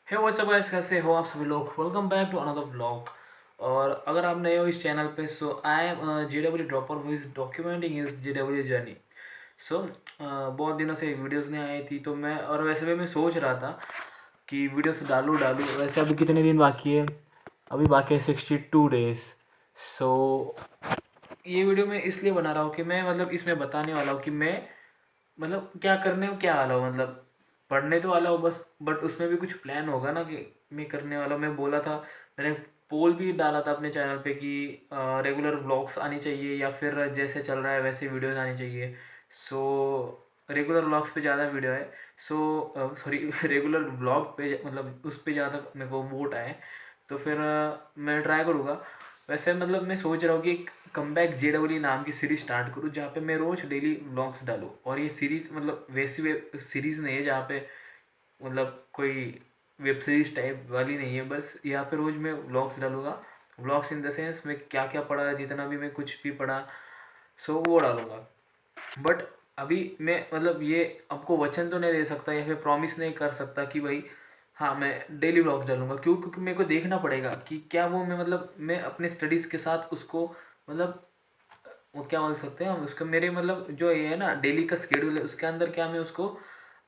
Hey what's up guys, कैसे हो आप सभी लोग। Welcome back to another vlog. और अगर आप नए हो इस चैनल पे, so I am JW dropper who is documenting his JW journey. So बहुत दिनों से वीडियोस नहीं आई थी, तो मैं और वैसे भी मैं सोच रहा था कि वीडियोस डालूँ डालूँ। वैसे अभी कितने दिन बाकी है? अभी बाकी है 62 डेज। सो ये वीडियो मैं इसलिए बना रहा हूँ कि मैं मतलब इसमें बताने वाला हूँ कि मैं मतलब क्या करने को क्या वाला हूँ, मतलब पढ़ने तो वाला हूँ बस, बट उसमें भी कुछ प्लान होगा ना कि मैं करने वाला हूँ। मैं बोला था, मैंने पोल भी डाला था अपने चैनल पे कि रेगुलर व्लॉग्स आनी चाहिए या फिर जैसे चल रहा है वैसे वीडियोस आनी चाहिए। सो रेगुलर व्लॉग्स पे ज़्यादा वीडियो है। सो सॉरी रेगुलर व्लॉग पे मतलब उस पे ज़्यादा मेरे को वोट आए, तो फिर मैं ट्राई करूँगा। वैसे मतलब मैं सोच रहा हूँ कि एक कम बैक JW नाम की सीरीज स्टार्ट करूँ जहाँ पे मैं रोज डेली व्लॉग्स डालूँ। और ये सीरीज मतलब वैसी वेब सीरीज नहीं है जहाँ पे मतलब कोई वेब सीरीज टाइप वाली नहीं है। बस यहाँ पे रोज मैं व्लॉग्स डालूंगा। व्लॉग्स इन द सेंस मैं क्या क्या पढ़ा, जितना भी मैं कुछ भी पढ़ा, सो वो डालूंगा। बट अभी मैं मतलब ये आपको वचन तो नहीं दे सकता या फिर प्रॉमिस नहीं कर सकता कि भाई हाँ मैं डेली व्लॉग्स डालूंगा। क्यों? क्योंकि मेरे को देखना पड़ेगा कि क्या वो मैं मतलब मैं अपने स्टडीज़ के साथ उसको मतलब वो क्या बोल सकते हैं हम उसका, मेरे मतलब जो ये है ना डेली का स्केड्यूल है उसके अंदर क्या मैं उसको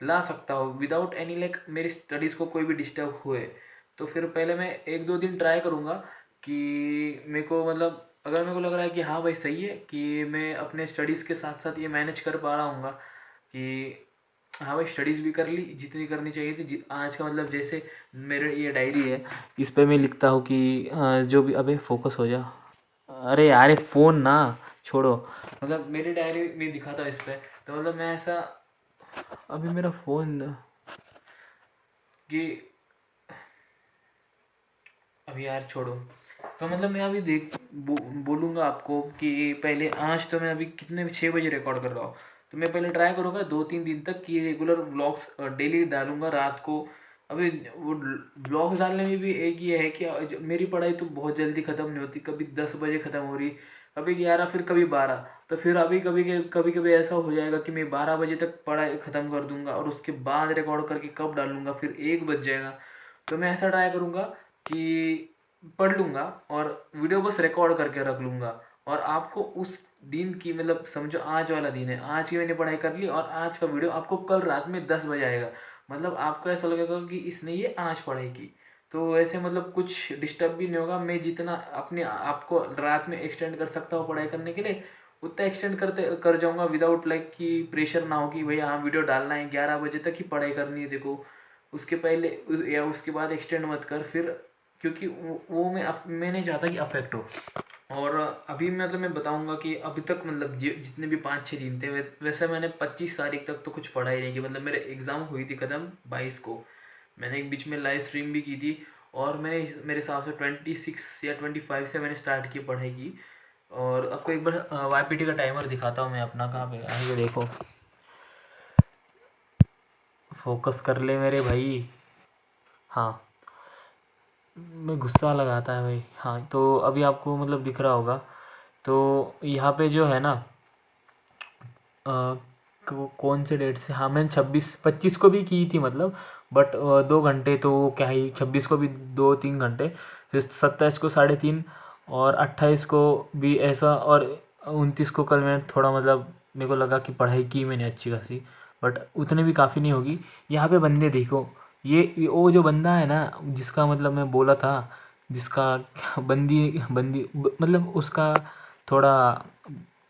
ला सकता हूँ विदाउट एनी लाइक मेरी स्टडीज़ को कोई भी डिस्टर्ब हुए। तो फिर पहले मैं एक दो दिन ट्राई करूँगा कि मेरे को मतलब अगर मेरे को लग रहा है कि हाँ भाई सही है कि मैं अपने स्टडीज़ के साथ साथ ये मैनेज कर पा रहा हूँ कि हाँ भाई स्टडीज़ भी कर ली जितनी करनी चाहिए थी। आज का मतलब जैसे मेरे ये डायरी है, इस पे मैं लिखता हूँ कि जो भी अबे फोकस हो जा। अरे यार ये फ़ोन ना छोड़ो। मतलब मेरी डायरी में दिखा था इस पे, तो मतलब मैं ऐसा अभी मेरा फ़ोन कि अभी यार छोड़ो। तो मतलब मैं अभी बोलूँगा आपको कि पहले आज तो मैं अभी कितने 6 बजे रिकॉर्ड कर रहा हूँ। तो मैं पहले ट्राई करूँगा 2-3 दिन तक कि रेगुलर व्लॉग्स डेली डालूँगा रात को। अभी वो व्लॉग्स डालने में भी एक ये है कि मेरी पढ़ाई तो बहुत जल्दी ख़त्म नहीं होती, कभी 10 बजे ख़त्म हो रही, कभी 11, फिर कभी 12। तो फिर अभी कभी कभी कभी ऐसा हो जाएगा कि मैं 12 बजे तक पढ़ाई ख़त्म कर दूंगा और उसके बाद रिकॉर्ड करके कब डालूंगा फिर 1 बज जाएगा। तो मैं ऐसा ट्राई करूँगा कि पढ़ लूँगा और वीडियो बस रिकॉर्ड करके रख लूँगा। और आपको उस दिन की मतलब समझो आज वाला दिन है, आज की मैंने पढ़ाई कर ली और आज का वीडियो आपको कल रात में 10 बजे आएगा। मतलब आपको ऐसा लगेगा कि इसने ये आज पढ़ाई की। तो वैसे मतलब कुछ डिस्टर्ब भी नहीं होगा। मैं जितना अपने आपको रात में एक्सटेंड कर सकता हूँ पढ़ाई करने के लिए उतना एक्सटेंड करते कर जाऊँगा विदाउट लाइक कि प्रेशर ना हो कि भैया हाँ वीडियो डालना है 11 बजे तक ही पढ़ाई करनी है देखो, उसके पहले या उसके बाद एक्सटेंड मत कर फिर। क्योंकि वो मैं नहीं चाहता कि अफेक्ट हो। और अभी मतलब मैं बताऊंगा कि अभी तक मतलब जितने भी 5-6 दिन थे वैसे मैंने 25 तारीख तक तो कुछ पढ़ा ही नहीं कि मतलब मेरे एग्ज़ाम हुई थी ख़त्म 22 को। मैंने एक बीच में लाइव स्ट्रीम भी की थी और मैंने मेरे हिसाब से 26 या 25 से मैंने स्टार्ट की पढ़ाई की। और आपको एक बार YPT का टाइमर दिखाता हूँ मैं अपना, कहाँ पे है ये देखो। फोकस कर ले मेरे भाई। हाँ, मैं गुस्सा लगाता है भाई। हाँ तो अभी आपको मतलब दिख रहा होगा। तो यहाँ पे जो है ना कौन से डेट से, हाँ मैंने 26-25 को भी की थी मतलब, बट 2 घंटे तो क्या ही, 26 को भी 2-3 घंटे, फिर 27 को 3.5 और 28 को भी ऐसा, और 29 को कल मैंने थोड़ा मतलब मेरे को लगा कि पढ़ाई की मैंने अच्छी खासी, बट उतने भी काफ़ी नहीं होगी। यहाँ पे बंदे देखो, ये वो जो बंदा है ना जिसका मतलब मैं बोला था, जिसका बंदी बंदी मतलब उसका थोड़ा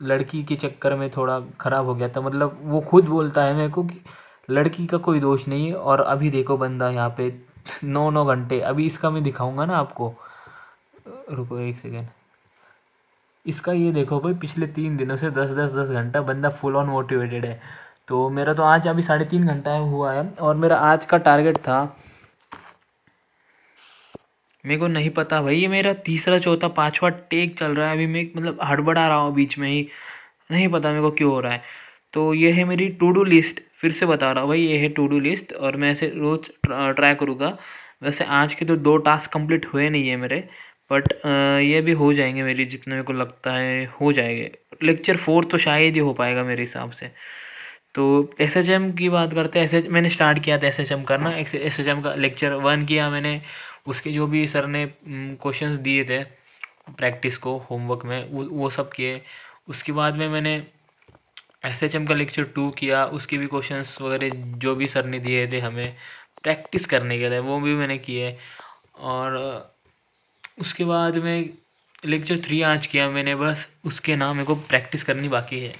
लड़की के चक्कर में थोड़ा ख़राब हो गया था। मतलब वो खुद बोलता है मेरे को कि लड़की का कोई दोष नहीं है। और अभी देखो बंदा यहाँ पे 9-9 घंटे, अभी इसका मैं दिखाऊंगा ना आपको। रुको एक सेकेंड। इसका ये देखो भाई, पिछले 3 दिनों से 10-10 10 घंटा बंदा फुल ऑन मोटिवेटेड है। तो मेरा तो आज अभी 3.5 घंटा हुआ है और मेरा आज का टारगेट था, मेरे को नहीं पता भाई, ये मेरा तीसरा चौथा पांचवा टेक चल रहा है अभी। मैं मतलब हड़बड़ा रहा हूँ बीच में ही, नहीं पता मेरे को क्यों हो रहा है। तो ये है मेरी टू डू लिस्ट, फिर से बता रहा हूँ भाई, ये है टू डू लिस्ट और मैं ऐसे रोज ट्राई करूँगा। वैसे आज के तो 2 टास्क कंप्लीट हुए नहीं है मेरे, बट ये भी हो जाएंगे मेरी, जितना मेरे को लगता है हो जाएंगे। लेक्चर 4 तो शायद ही हो पाएगा मेरे हिसाब से। तो एसएचएम की बात करते हैं। एस मैंने स्टार्ट किया था एसएचएम करना। एसएचएम का लेक्चर 1 किया मैंने। उसके जो भी सर ने क्वेश्चंस दिए थे प्रैक्टिस को होमवर्क में, वो सब किए। उसके बाद में मैंने एसएचएम का लेक्चर 2 किया। उसके भी क्वेश्चंस वगैरह जो भी सर ने दिए थे हमें प्रैक्टिस करने के लिए, वो भी मैंने किए। और उसके बाद में लेक्चर 3 आज किया मैंने, बस उसके नाम मेरे को प्रैक्टिस करनी बाकी है।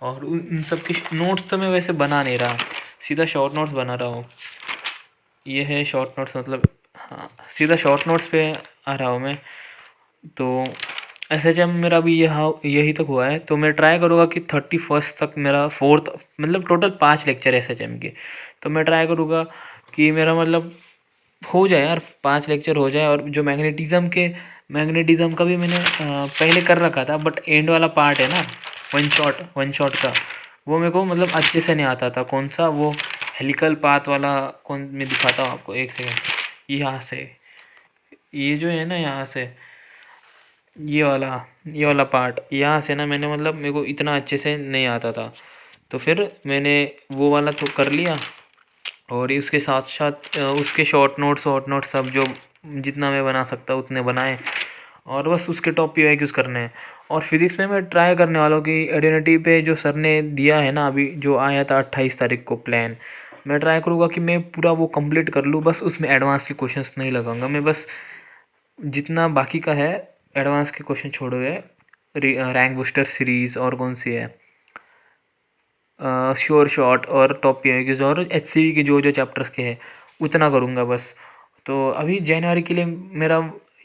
और उन सब के नोट्स तो मैं वैसे बना नहीं रहा, सीधा शॉर्ट नोट्स बना रहा हूँ। ये है शॉर्ट नोट्स, मतलब हाँ सीधा शॉर्ट नोट्स पे आ रहा हूँ मैं। तो एसएचएम मेरा भी यही तक हुआ है। तो मैं ट्राई करूँगा कि 31 तक मेरा 4th, मतलब टोटल 5 लेक्चर एसएचएम के। तो मैं ट्राई करूँगा कि मेरा मतलब हो जाए यार, 5 लेक्चर हो जाए। और जो मैग्नेटिज्म का भी मैंने पहले कर रखा था, बट एंड वाला पार्ट है ना वन शॉट का, वो मेरे को मतलब अच्छे से नहीं आता था। कौन सा वो हेलिकल पाथ वाला, कौन मैं दिखाता हूँ आपको, एक सेकेंड। यहाँ से ये जो है ना, यहाँ से ये वाला पार्ट यहाँ से ना, मैंने मतलब मेरे को इतना अच्छे से नहीं आता था। तो फिर मैंने वो वाला तो कर लिया। और उसके साथ साथ उसके शॉर्ट नोट्स सब जो जितना मैं बना सकता उतने बनाए। और बस उसके टॉप PYQs करने हैं। और फिजिक्स में मैं ट्राई करने वाला हूँ कि आइडेंटिटी पे जो सर ने दिया है ना, अभी जो आया था 28 तारीख को प्लान, मैं ट्राई करूँगा कि मैं पूरा वो कंप्लीट कर लूँ। बस उसमें एडवांस के क्वेश्चंस नहीं लगाऊंगा मैं, बस जितना बाकी का है एडवांस के क्वेश्चन छोड़े हुए, रैंक बूस्टर सीरीज़ और कौन सी है, श्योर शॉट और टॉप PYQs और HCV के जो जो चैप्टर्स के हैं उतना करूँगा बस। तो अभी जनवरी के लिए मेरा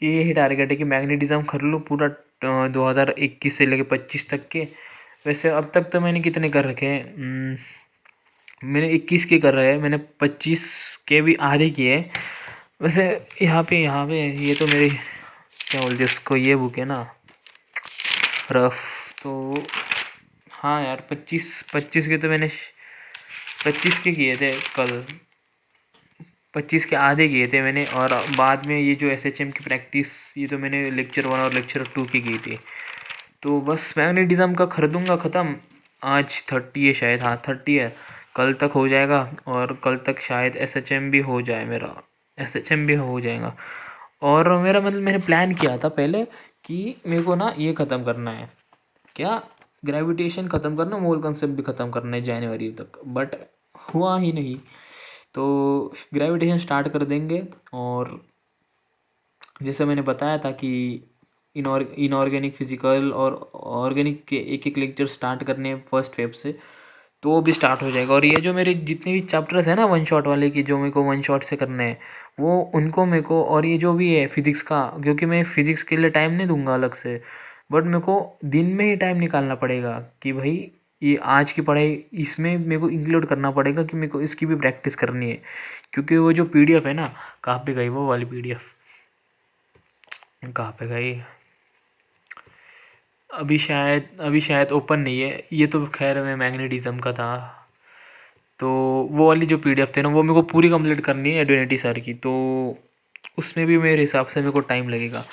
यही टारगेट है कि मैग्नेटिज्म कर लूँ पूरा 2021 से लेकर 25 तक के। वैसे अब तक तो मैंने कितने कर रखे हैं, मैंने 21 के कर रहे हैं, मैंने 25 के भी आधे किए। वैसे यहाँ पे ये तो मेरी क्या बोलते हैं उसको, ये बुक है ना रफ। तो हाँ यार 25 के तो मैंने 25 के किए थे कल, 25 के आधे किए थे मैंने। और बाद में ये जो एसएचएम की प्रैक्टिस, ये तो मैंने लेक्चर 1 और लेक्चर 2 की थी। तो बस मैग्नेटिज्म का खरीदूँगा ख़त्म। आज 30 है शायद, हाँ 30 है, कल तक हो जाएगा। और कल तक शायद एसएचएम भी हो जाए, मेरा एसएचएम भी हो जाएगा। और मेरा मतलब मैंने प्लान किया था पहले कि मेरे को ना ये ख़त्म करना है, क्या ग्रेविटेशन ख़त्म करना, मोल कंसेप्ट भी ख़त्म करना है जनवरी तक, बट हुआ ही नहीं। तो ग्रेविटेशन स्टार्ट कर देंगे। और जैसे मैंने बताया था कि इनऑर्गेनिक फिजिकल और ऑर्गेनिक के एक एक लेक्चर स्टार्ट करने हैं 1 फेब से, तो वो भी स्टार्ट हो जाएगा। और ये जो मेरे जितने भी चैप्टर्स हैं ना वन शॉट वाले की, जो मेरे को वन शॉट से करने हैं, वो उनको मेरे को, और ये जो भी है फिज़िक्स का, क्योंकि मैं फिज़िक्स के लिए टाइम नहीं दूंगा अलग से, बट मेरे को दिन में ही टाइम निकालना पड़ेगा कि भाई ये आज की पढ़ाई इसमें मेरे को इंक्लूड करना पड़ेगा कि मेरे को इसकी भी प्रैक्टिस करनी है। क्योंकि वो जो PDF है ना, कहाँ पे गई वो वाली PDF, कहाँ पे गई, अभी शायद ओपन नहीं है। ये तो खैर मैं मैग्नेटिज्म का था। तो वो वाली जो PDF थे ना, वो मेरे को पूरी कंप्लीट करनी है एडवेनिटी सर की। तो उसमें भी मेरे हिसाब से मेरे को टाइम लगेगा।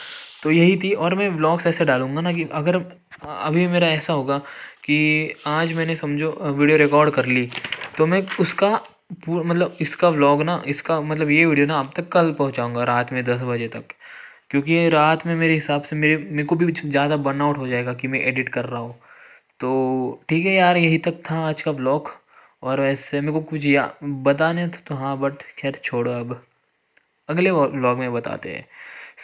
तो यही थी। और मैं व्लॉग्स ऐसे डालूँगा ना कि अगर अभी मेरा ऐसा होगा कि आज मैंने समझो वीडियो रिकॉर्ड कर ली, तो मैं उसका मतलब इसका व्लॉग ना, इसका मतलब ये वीडियो ना अब तक कल पहुँचाऊँगा रात में 10 बजे तक। क्योंकि रात में मेरे हिसाब से मेरे को भी ज़्यादा बर्नआउट हो जाएगा कि मैं एडिट कर रहा हूँ। तो ठीक है यार, यही तक था आज का ब्लॉग। और वैसे मेरे को कुछ बताने तो हाँ, बट खैर छोड़ो, अब अगले व्लॉग में बताते हैं।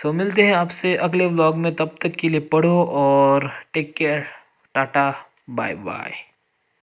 सो मिलते हैं आपसे अगले व्लॉग में, तब तक के लिए पढ़ो और take care, tata bye bye.